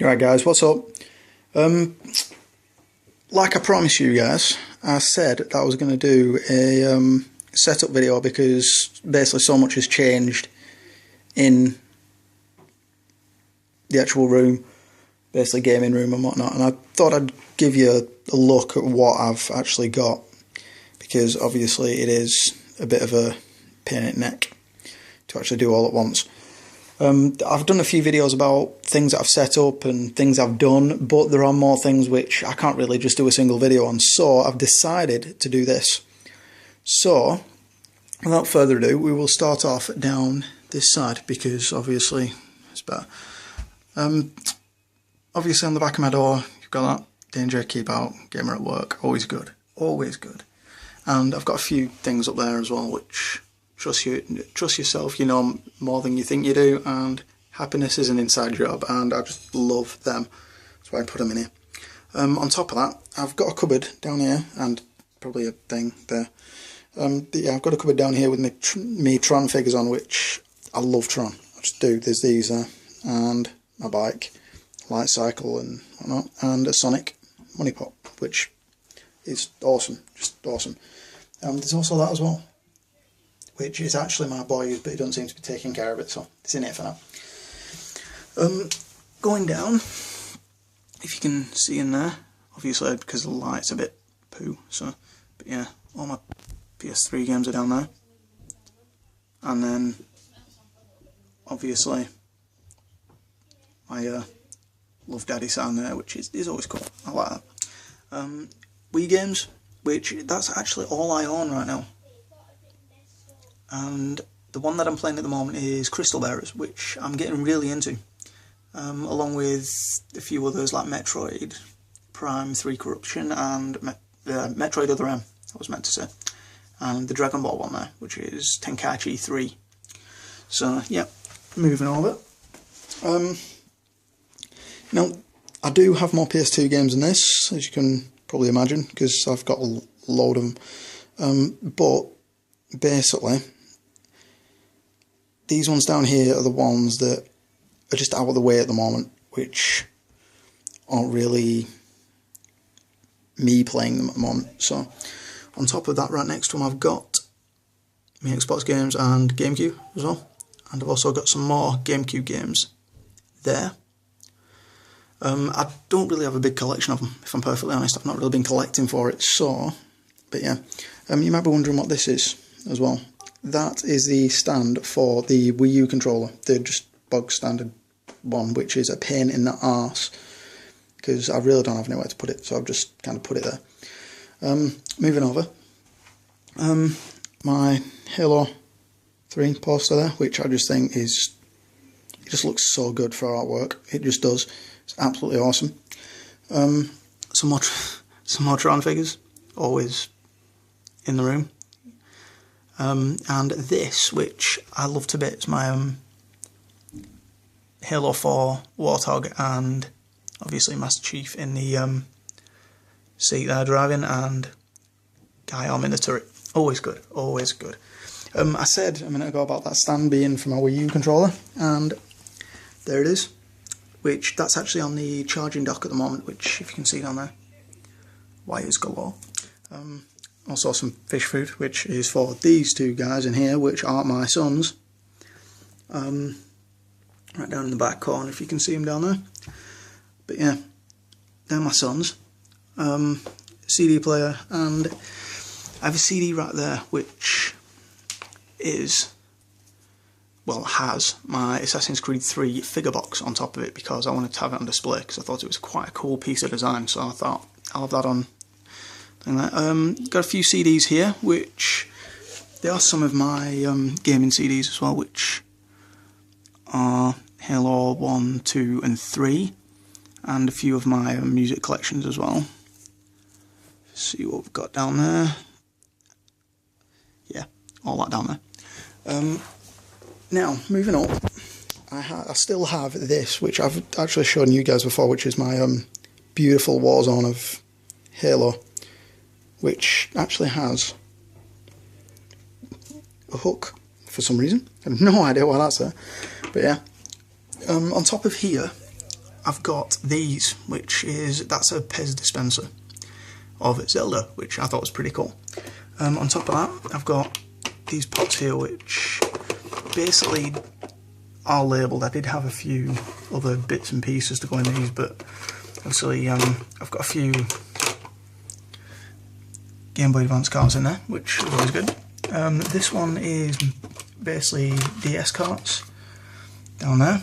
Alright guys, what's up? Like I promised you guys, I said that I was going to do a setup video because basically so much has changed in the actual room, basically gaming room and whatnot, and I thought I'd give you a look at what I've actually got, because obviously it is a bit of a pain in the neck to actually do all at once. I've done a few videos about things that I've set up and things I've done, but there are more things which I can't really just do a single video on, so I've decided to do this. So, without further ado, we will start off down this side, because obviously it's better. Obviously on the back of my door, you've got that, danger, keep out, gamer at work, always good, always good. And I've got a few things up there as well, which... Trust yourself, you know more than you think you do, and happiness is an inside job, and I just love them. That's why I put them in here. On top of that, I've got a cupboard down here, and probably a thing there. Yeah, I've got a cupboard down here with me Tron figures on, which I love Tron. I just do. There's these there, and my bike, light cycle and whatnot, and a Sonic money pot, which is awesome, just awesome. There's also that as well, which is actually my boy's, but he doesn't seem to be taking care of it, so it's in here for now. Going down, if you can see in there, obviously because the light's a bit poo, so, but yeah, all my PS3 games are down there. And then, obviously, my Love Daddy sound there, which is always cool, I like that. Wii games, which that's actually all I own right now. And the one that I'm playing at the moment is Crystal Bearers, which I'm getting really into, along with a few others like Metroid Prime 3 Corruption and Metroid Other M, I was meant to say, and the Dragon Ball one there, which is Tenkaichi 3. So yeah, moving over. Now, I do have more PS2 games than this, as you can probably imagine, because I've got a load of them, but basically these ones down here are the ones that are just out of the way at the moment, which aren't really me playing them at the moment. So on top of that, right next to them, I've got my Xbox games and GameCube as well, and I've also got some more GameCube games there. I don't really have a big collection of them, if I'm perfectly honest. I've not really been collecting for it, so, but yeah. You might be wondering what this is as well. That is the stand for the Wii U controller, the just bog standard one, which is a pain in the arse, because I really don't have anywhere to put it, so I've just kind of put it there. Moving over, my Halo 3 poster there, which I just think is, it just looks so good for artwork, it just does, it's absolutely awesome. Some more Tron figures, always in the room. And this, which I love to bits, my Halo 4 Warthog, and obviously Master Chief in the seat there driving, and Guy Arm in the turret. Always good, always good. I said a minute ago about that stand being for my Wii U controller, and there it is, which that's actually on the charging dock at the moment, which if you can see down there, wires galore. Also some fish food, which is for these two guys in here, which are my sons. Right down in the back corner, if you can see them down there. But yeah, they're my sons. CD player, and I have a CD right there, which is, well, has my Assassin's Creed 3 figure box on top of it, because I wanted to have it on display, because I thought it was quite a cool piece of design, so I thought I'll have that on. Got a few CDs here, which they are some of my gaming CDs as well, which are Halo 1, 2 and 3, and a few of my music collections as well. Let's see what we've got down there. Yeah, all that down there. Now, moving on, I still have this, which I've actually shown you guys before, which is my beautiful Warzone of Halo, which actually has a hook for some reason. I have no idea why that's there. But yeah, on top of here, I've got these, that's a Pez dispenser of Zelda, which I thought was pretty cool. On top of that, I've got these pots here, which basically are labelled. I did have a few other bits and pieces to go in these, but obviously I've got a few Game Boy Advance carts in there, which is always good. This one is basically DS carts down there.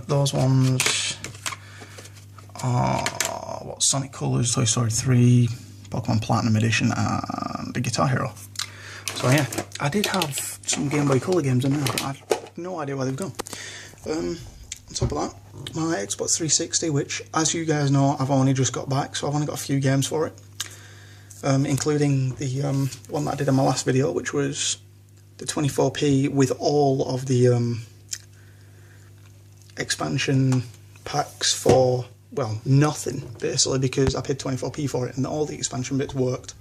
Those ones are Sonic Colors, Toy Story 3, Pokemon Platinum Edition, and the Guitar Hero. So yeah, I did have some Game Boy Color games in there, but I have no idea where they've gone. On top of that, my Xbox 360, which, as you guys know, I've only just got back, so I've only got a few games for it, including the one that I did in my last video, which was the 24p with all of the expansion packs for, well, nothing, basically, because I paid 24p for it and all the expansion bits worked.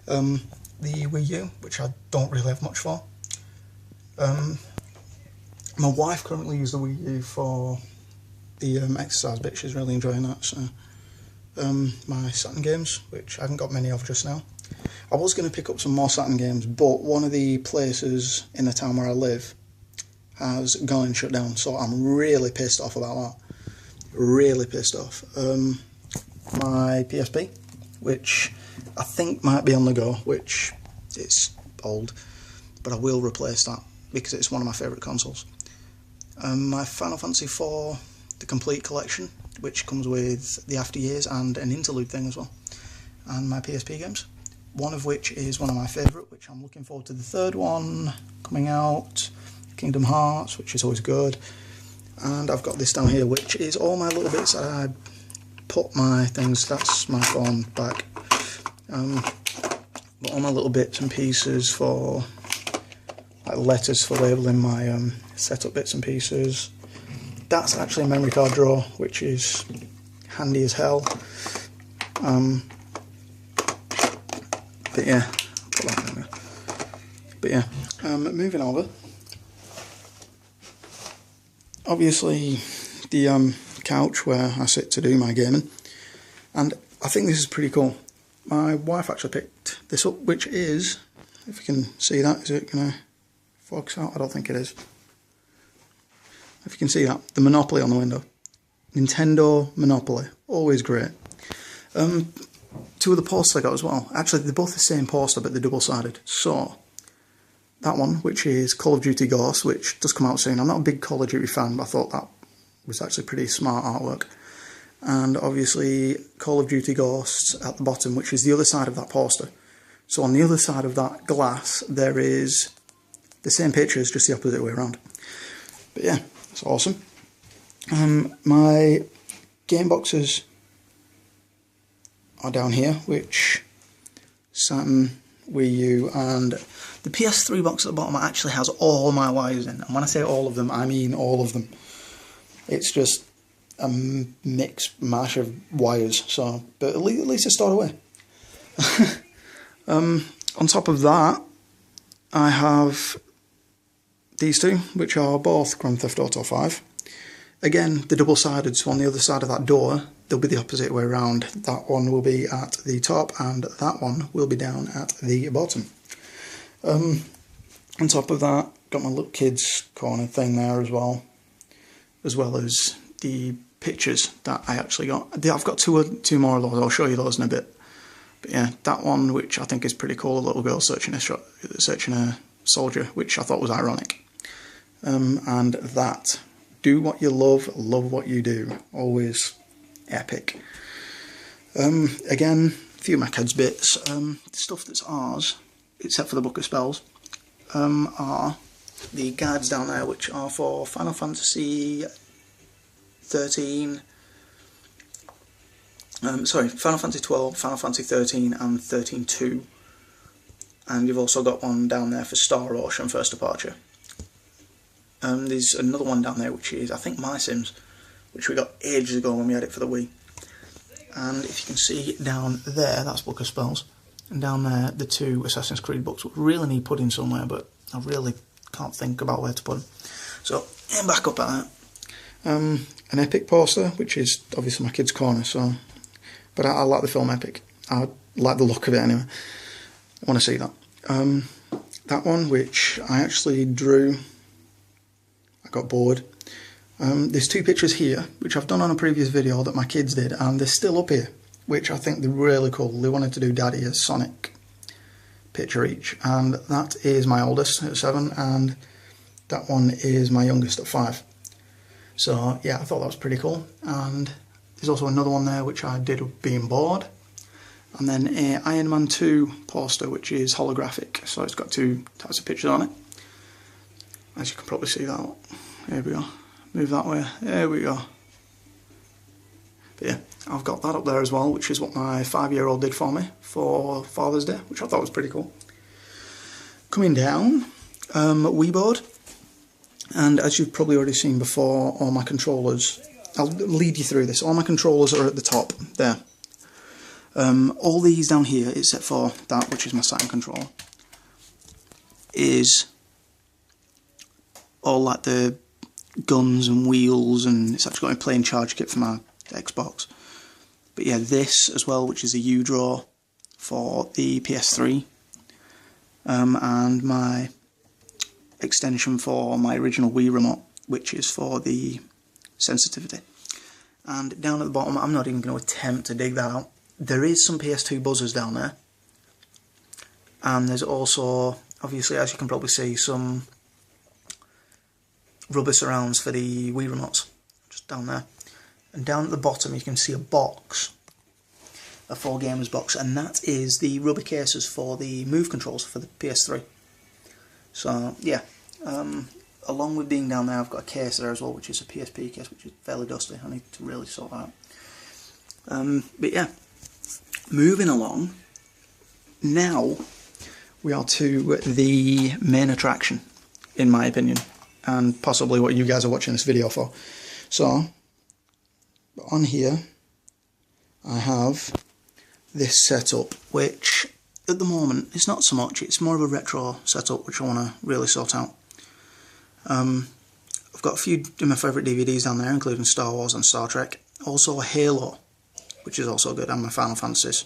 The Wii U, which I don't really have much for. My wife currently uses the Wii U for the exercise bit, she's really enjoying that. So my Saturn games, which I haven't got many of just now. I was going to pick up some more Saturn games, but one of the places in the town where I live has gone and shut down, so I'm really pissed off about that. Really pissed off. My PSP, which I think might be on the go, which it's old, but I will replace that because it's one of my favourite consoles. My Final Fantasy IV, the complete collection, which comes with the After Years and an interlude thing as well, and my PSP games, one of which is one of my favourite, which I'm looking forward to the third one coming out, Kingdom Hearts, which is always good. And I've got this down here, which is all my little bits that I put my things, that's my phone back, but all my little bits and pieces for, like, letters for labelling my setup bits and pieces. That's actually a memory card drawer, which is handy as hell. But yeah, put that in there. But yeah, moving over. Obviously, the couch where I sit to do my gaming, and I think this is pretty cool. My wife actually picked this up, which is, if you can see that, is it going to focus out? I don't think it is. If you can see that, the Monopoly on the window. Nintendo Monopoly, always great. Two of the posters I got as well. Actually, they're both the same poster, but they're double-sided. So, that one, which is Call of Duty Ghosts, which does come out soon. I'm not a big Call of Duty fan, but I thought that was actually pretty smart artwork. And obviously, Call of Duty Ghosts at the bottom, which is the other side of that poster. So on the other side of that glass, there is the same pictures, just the opposite way around. But yeah, it's awesome. My game boxes are down here, which Saturn, Wii U, and the PS3 box at the bottom actually has all my wires in. And when I say all of them, I mean all of them. It's just a mixed mash of wires, so, but at least it's stored away. On top of that, I have these two, which are both Grand Theft Auto 5. Again, the double-sided, so on the other side of that door, they'll be the opposite way around. That one will be at the top, and that one will be down at the bottom. On top of that, got my little kids corner thing there as well as the pictures that I actually got. I've got two more of those. I'll show you those in a bit. But yeah, that one, which I think is pretty cool, a little girl searching a soldier, which I thought was ironic. And that, do what you love what you do. Always epic. Again, a few of my kids' bits. The stuff that's ours, except for the Book of Spells, are the guides down there, which are for Final Fantasy 13, Final Fantasy 12, Final Fantasy 13 and 13-2. And you've also got one down there for Star Ocean First Departure. There's another one down there which is, I think, My Sims, which we got ages ago when we had it for the Wii. And if you can see down there, that's Book of Spells. And down there, the two Assassin's Creed books, which really need put in somewhere, but I really can't think about where to put them. So, aim back up at that. An Epic poster, which is obviously my kids' corner, so, but I like the film Epic. I like the look of it anyway. I want to see that. That one, which I actually drew, I got bored. There's two pictures here, which I've done on a previous video that my kids did, and they're still up here, which I think they're really cool. They wanted to do Daddy as Sonic picture each, and that is my oldest at 7, and that one is my youngest at 5. So yeah, I thought that was pretty cool. And there's also another one there which I did with being bored, and then a Iron Man 2 poster which is holographic, so it's got 2 types of pictures on it, as you can probably see that. Here we go, move that way, there we go. But yeah, I've got that up there as well, which is what my 5-year-old did for me for Father's Day, which I thought was pretty cool. Coming down, Wii board, and as you've probably already seen before, all my controllers, I'll lead you through this, all my controllers are at the top, there. All these down here, except for that, which is my Saturn controller, is all like the guns and wheels, and it's actually got a plain charge kit for my Xbox. But yeah, this as well, which is a U-draw for the PS3, and my extension for my original Wii remote, which is for the sensitivity. And down at the bottom, I'm not even going to attempt to dig that out. There is some PS2 buzzers down there, and there's also, obviously, as you can probably see, some rubber surrounds for the Wii remotes, just down there. And down at the bottom you can see a box, a 4Gamers box, and that is the rubber cases for the Move controls for the PS3. So yeah, along with being down there, I've got a case there as well, which is a PSP case, which is fairly dusty. I need to really sort that out. But yeah, moving along, now we are to the main attraction, in my opinion, and possibly what you guys are watching this video for. So on here I have this setup, which at the moment it's not so much, it's more of a retro setup which I want to really sort out. I've got a few of my favourite DVDs down there, including Star Wars and Star Trek, also Halo, which is also good, and my Final Fantasies,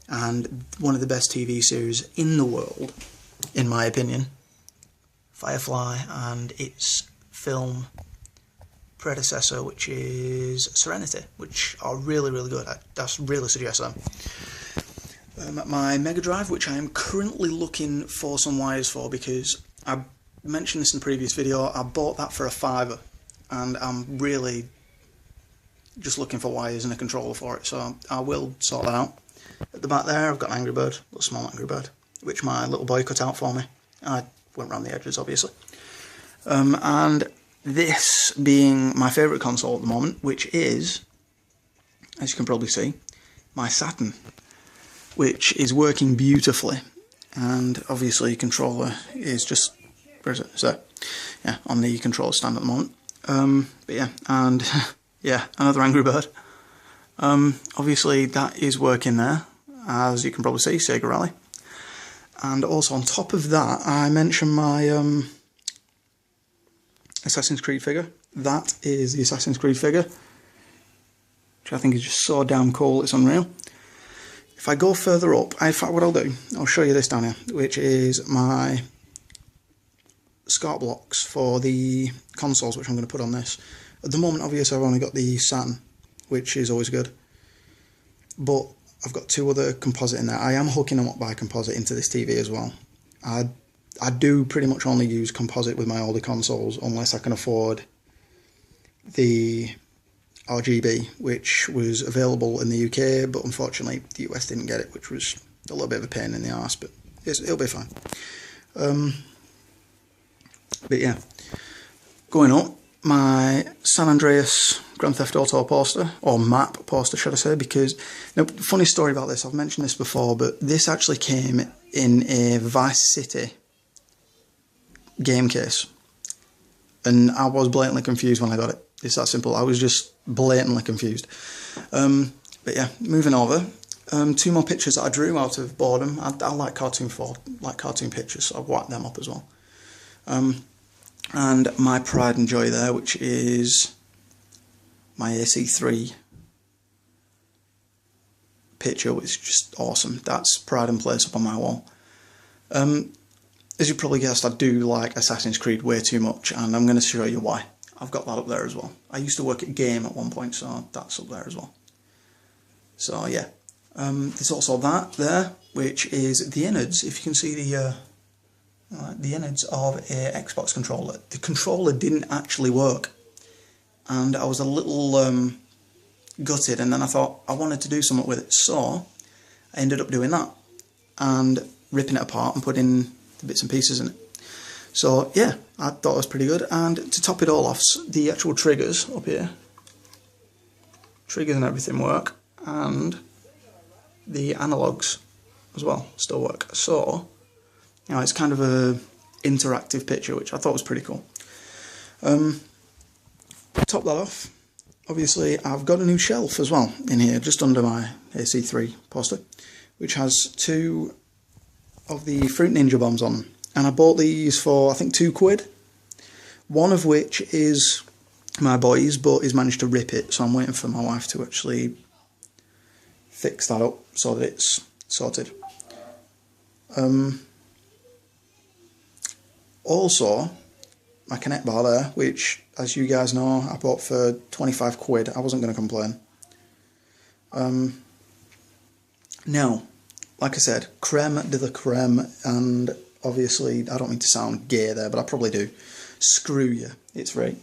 and one of the best TV series in the world, in my opinion, Firefly, and its film predecessor, which is Serenity, which are really, really good. I really suggest them. My Mega Drive, which I am currently looking for some wires for, because I mentioned this in the previous video, I bought that for $5, and I'm really just looking for wires and a controller for it, so I will sort that out. At the back there I've got an Angry Bird, a little small Angry Bird, which my little boy cut out for me. I went around the edges, obviously. And this being my favourite console at the moment, which is, as you can probably see, my Saturn, which is working beautifully. And obviously controller is just, where is it? So, yeah, on the controller stand at the moment. But yeah, and yeah, another Angry Bird. Obviously that is working there, as you can probably see, Sega Rally. And also on top of that, I mentioned my Assassin's Creed figure. That is the Assassin's Creed figure, which I think is just so damn cool, it's unreal. If I go further up, in fact what I'll do, I'll show you this down here, which is my SCART blocks for the consoles, which I'm going to put on this. At the moment, obviously, I've only got the Saturn, which is always good, but I've got 2 other composite in there. I am hooking them up by composite into this TV as well. I do pretty much only use composite with my older consoles, unless I can afford the RGB, which was available in the UK, but unfortunately the US didn't get it, which was a little bit of a pain in the arse, but it'll be fine. But yeah, going up, my San Andreas Grand Theft Auto poster, or map poster should I say, because, now, funny story about this, I've mentioned this before, but this actually came in a Vice City game case, and I was blatantly confused when I got it. It's that simple, I was just blatantly confused. But yeah, moving over, 2 more pictures that I drew out of boredom. I like cartoon pictures, so I've whacked them up as well. And my pride and joy there, which is my AC3 picture, which is just awesome. That's pride and place up on my wall. As you probably guessed, I do like Assassin's Creed way too much, and I'm going to show you why. I've got that up there as well. I used to work at Game at one point, so that's up there as well. So yeah, there's also that there, which is the innards. If you can see the innards of a Xbox controller. The controller didn't actually work, and I was a little gutted, and then I thought I wanted to do something with it, so I ended up doing that and ripping it apart and putting the bits and pieces in it. So yeah, I thought it was pretty good. And to top it all off, the actual triggers up here, triggers and everything work, and the analogues as well still work. So you know, it's kind of a interactive picture, which I thought was pretty cool. Top that off, obviously I've got a new shelf as well in here, just under my AC3 poster, which has 2 of the Fruit Ninja bombs on them. And I bought these for, I think, £2. One of which is my boy's, but he's managed to rip it, so I'm waiting for my wife to actually fix that up so that it's sorted. Also, my Connect bar there, which, as you guys know, I bought for £25. I wasn't going to complain. Now, like I said, creme de la creme, and obviously, I don't mean to sound gay there, but I probably do. Screw you, it's right.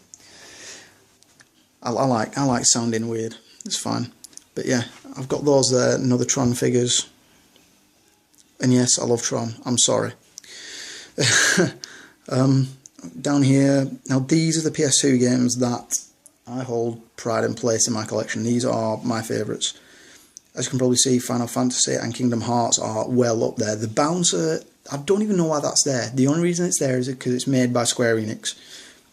I like sounding weird, it's fine. But yeah, I've got those there, and other Tron figures. And yes, I love Tron, I'm sorry. Down here, now these are the PS2 games that I hold pride and place in my collection. These are my favourites. As you can probably see, Final Fantasy and Kingdom Hearts are well up there. The Bouncer, I don't even know why that's there. The only reason it's there is because it's made by Square Enix,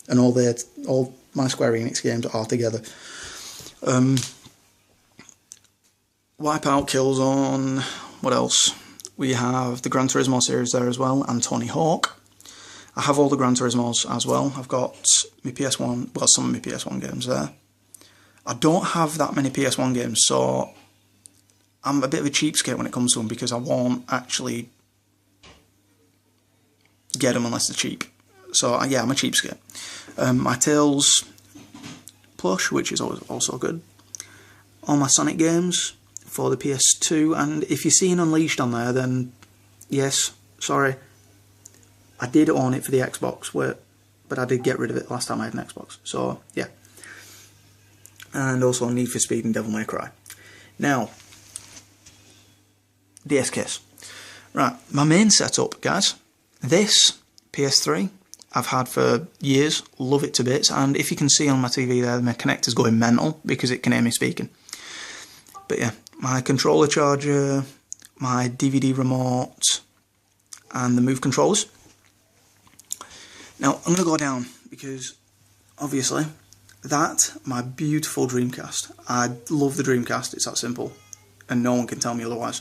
and all my Square Enix games are together. Wipeout, Killzone, what else? We have the Gran Turismo series there as well, and Tony Hawk. I have all the Gran Turismos as well. I've got my PS1, well, some of my PS1 games there. I don't have that many PS1 games, so I'm a bit of a cheapskate when it comes to them, because I won't actually get them unless they're cheap. So yeah, I'm a cheapskate. My Tails plush, which is also good. All my Sonic games for the PS2, and if you're seeing Unleashed on there, then yes, sorry. I did own it for the Xbox, but I did get rid of it last time I had an Xbox. So yeah. And also Need for Speed and Devil May Cry. Now, DS case. Right, my main setup, guys. This PS3 I've had for years, love it to bits, and if you can see on my TV there, my connector's going mental because it can hear me speaking. But yeah, my controller charger, my DVD remote, and the Move controllers. Now, I'm going to go down because, obviously, my beautiful Dreamcast. I love the Dreamcast, it's that simple, and no one can tell me otherwise.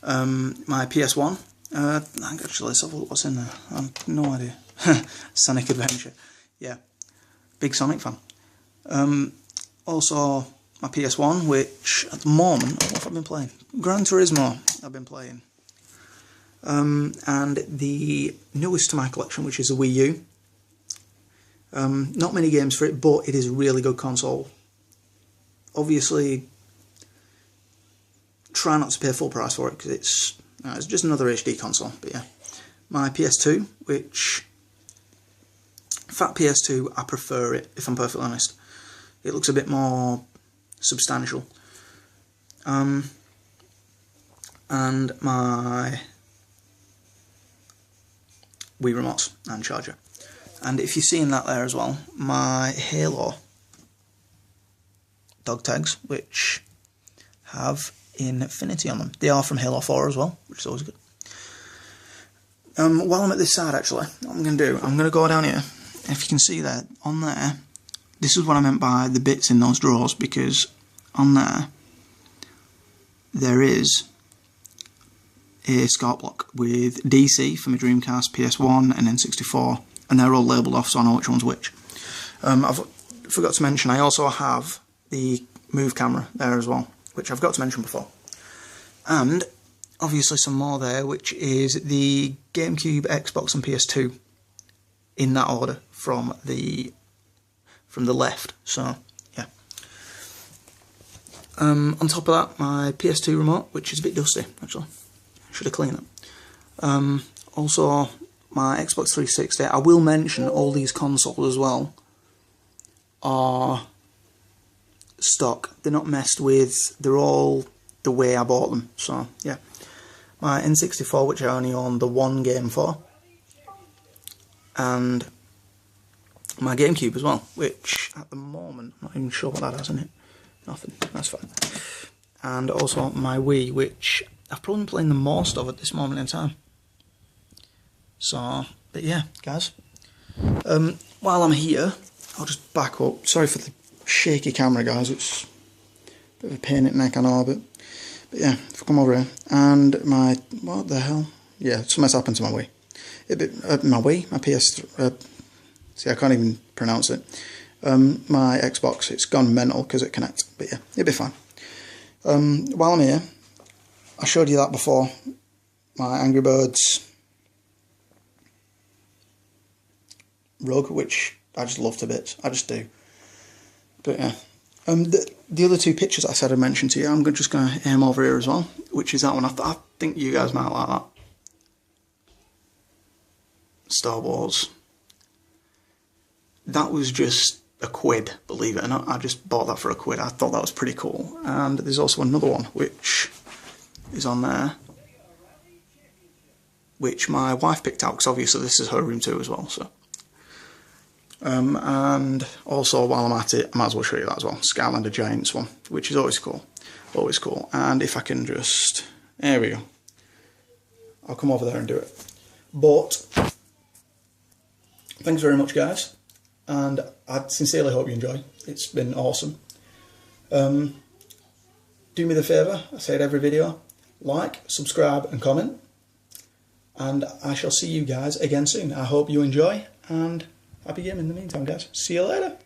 My PS1, actually, let's have a look what's in there. I have no idea. Sonic Adventure. Yeah, big Sonic fan. Also, my PS1, which at the moment, what have I been playing? Gran Turismo, I've been playing. And the newest to my collection, which is a Wii U. Not many games for it, but it is a really good console. Obviously, try not to pay full price for it, because it's just another HD console. But yeah, my PS2, which fat PS2, I prefer it, if I'm perfectly honest. It looks a bit more substantial. And my Wii remotes and charger. And if you're seeing that there as well, my Halo dog tags, which have Infinity on them. They are from Halo 4 as well, which is always good. While I'm at this side, actually, what I'm going to do, I'm going to go down here. If you can see there, on there, this is what I meant by the bits in those drawers, because on there is a SCART block with DC for my Dreamcast, PS1 and N64, and they're all labelled off so I know which one's which. I've forgot to mention I also have the Move camera there as well, which I've got to mention before. And obviously some more there, which is the GameCube, Xbox and PS2 in that order from the left. So yeah. On top of that, my PS2 remote, which is a bit dusty actually. Should have cleaned it. Also my Xbox 360. I will mention all these consoles as well are stock. They're not messed with. They're all the way I bought them. So yeah. My N64, which I only own the one game for, and my GameCube as well, which at the moment I'm not even sure what that has in it. Nothing. That's fine. And also my Wii, which I've probably been playing the most of at this moment in time. So, but yeah, guys. While I'm here, I'll just back up. Sorry for the shaky camera, guys. It's a bit of a pain in the neck, I know, but yeah, if I come over here, and my, what the hell? Yeah, something's happened to my Wii. My PS3, see, I can't even pronounce it. My Xbox, it's gone mental because it connects, but yeah, it'll be fine. While I'm here, I showed you that before, my Angry Birds rug, which I just love to bits, I just do. But yeah. The other two pictures I said I'd mention to you, I'm just going to aim over here as well, which is that one. I think you guys might like that. Star Wars. That was just a quid, believe it or not. I just bought that for a quid. I thought that was pretty cool. And there's also another one, which is on there, which my wife picked out, because obviously this is her room too as well, so. And also, while I'm at it, I might as well show you that as well. Skylander Giants one, which is always cool. Always cool. And if I can just... There we go. I'll come over there and do it. But, thanks very much, guys. And I sincerely hope you enjoy. It's been awesome. Do me the favour, I say it every video. Like, subscribe and comment. And I shall see you guys again soon. I hope you enjoy, and happy gaming in the meantime, guys. See you later.